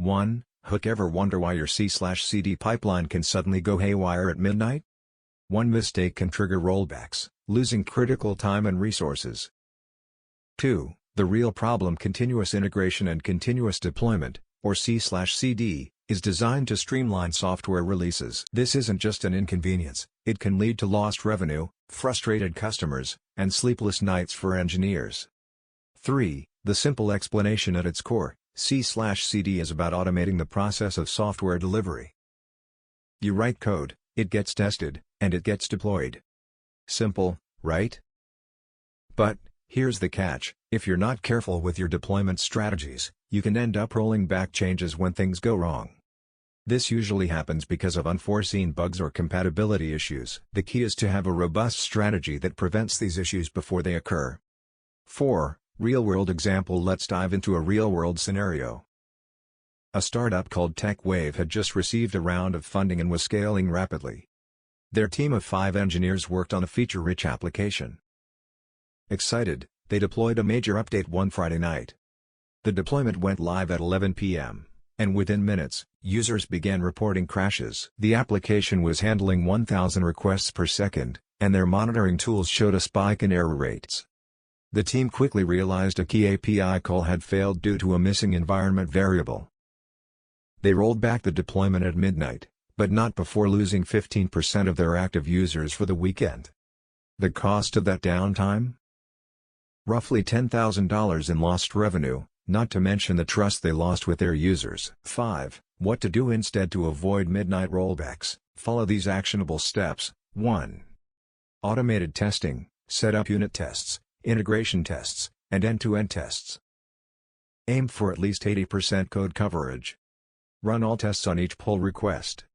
1. Hook, ever wonder why your C/CD pipeline can suddenly go haywire at midnight? One mistake can trigger rollbacks, losing critical time and resources. 2. The real problem: continuous integration and continuous deployment, or C/CD, is designed to streamline software releases. This isn't just an inconvenience, it can lead to lost revenue, frustrated customers, and sleepless nights for engineers. 3. The simple explanation: at its core, C/CD is about automating the process of software delivery. You write code, it gets tested, and it gets deployed. Simple, right? But here's the catch: if you're not careful with your deployment strategies, you can end up rolling back changes when things go wrong. This usually happens because of unforeseen bugs or compatibility issues. The key is to have a robust strategy that prevents these issues before they occur. 4. Real-world example: let's dive into a real-world scenario. A startup called TechWave had just received a round of funding and was scaling rapidly. Their team of 5 engineers worked on a feature-rich application. Excited, they deployed a major update one Friday night. The deployment went live at 11 p.m., and within minutes, users began reporting crashes. The application was handling 1,000 requests per second, and their monitoring tools showed a spike in error rates. The team quickly realized a key API call had failed due to a missing environment variable. They rolled back the deployment at midnight, but not before losing 15% of their active users for the weekend. The cost of that downtime? Roughly $10,000 in lost revenue, not to mention the trust they lost with their users. 5. What to do instead to avoid midnight rollbacks. Follow these actionable steps. 1. Automated testing: set up unit tests, integration tests, and end-to-end tests. Aim for at least 80% code coverage. Run all tests on each pull request.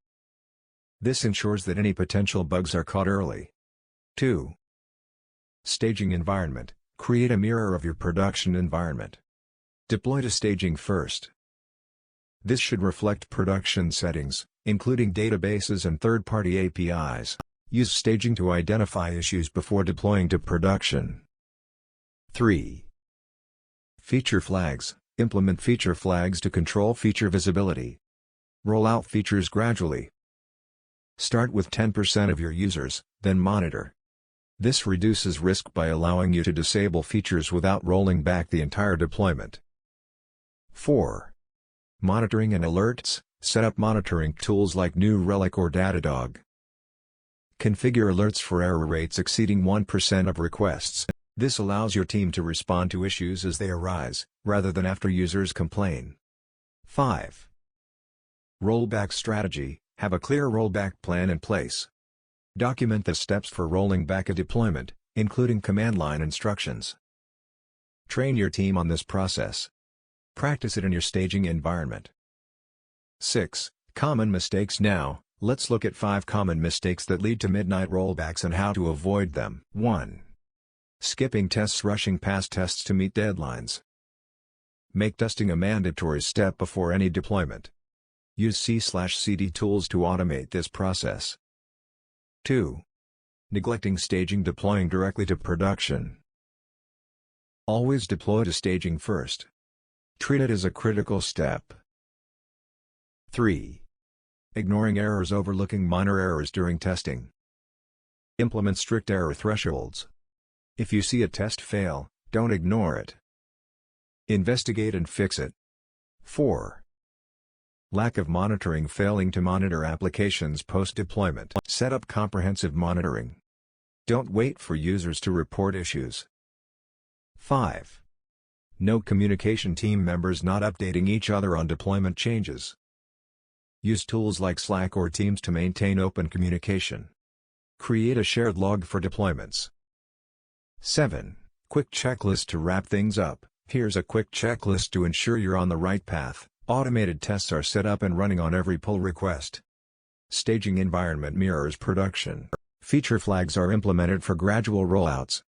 This ensures that any potential bugs are caught early. 2. Staging environment: create a mirror of your production environment. Deploy to staging first. This should reflect production settings, including databases and third-party APIs. Use staging to identify issues before deploying to production. 3. Feature flags: implement feature flags to control feature visibility. Roll out features gradually. Start with 10% of your users, then monitor. This reduces risk by allowing you to disable features without rolling back the entire deployment. 4. Monitoring and alerts: set up monitoring tools like New Relic or Datadog. Configure alerts for error rates exceeding 1% of requests. This allows your team to respond to issues as they arise, rather than after users complain. 5. Rollback strategy: have a clear rollback plan in place. Document the steps for rolling back a deployment, including command line instructions. Train your team on this process. Practice it in your staging environment. 6. Common mistakes. Now, let's look at 5 common mistakes that lead to midnight rollbacks and how to avoid them. 1. Skipping tests: rushing past tests to meet deadlines. Make testing a mandatory step before any deployment. Use C/CD tools to automate this process. 2. Neglecting staging: deploying directly to production. Always deploy to staging first. Treat it as a critical step. 3. Ignoring errors: overlooking minor errors during testing. Implement strict error thresholds. If you see a test fail, don't ignore it. Investigate and fix it. 4. Lack of monitoring: failing to monitor applications post-deployment. Set up comprehensive monitoring. Don't wait for users to report issues. 5. No communication: team members not updating each other on deployment changes. Use tools like Slack or Teams to maintain open communication. Create a shared log for deployments. 7. Quick checklist to wrap things up. Here's a quick checklist to ensure you're on the right path. Automated tests are set up and running on every pull request. Staging environment mirrors production. Feature flags are implemented for gradual rollouts.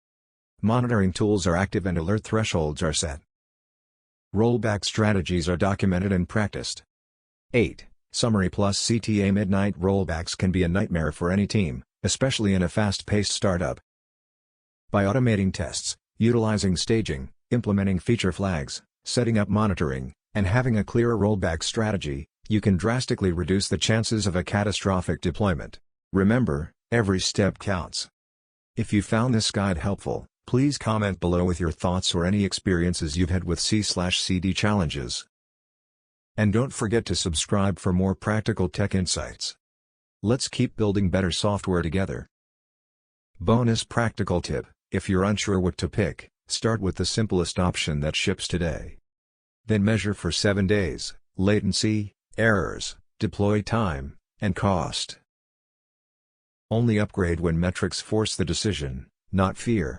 Monitoring tools are active and alert thresholds are set. Rollback strategies are documented and practiced. 8. Summary plus CTA: midnight rollbacks can be a nightmare for any team, especially in a fast-paced startup. By automating tests, utilizing staging, implementing feature flags, setting up monitoring, And having a clear rollback strategy, you can drastically reduce the chances of a catastrophic deployment. Remember, every step counts. If you found this guide helpful, please comment below with your thoughts or any experiences you've had with C/CD challenges. And don't forget to subscribe for more practical tech insights. Let's keep building better software together. Bonus practical tip: if you're unsure what to pick, start with the simplest option that ships today. Then measure for 7 days, latency, errors, deploy time, and cost. Only upgrade when metrics force the decision, not fear.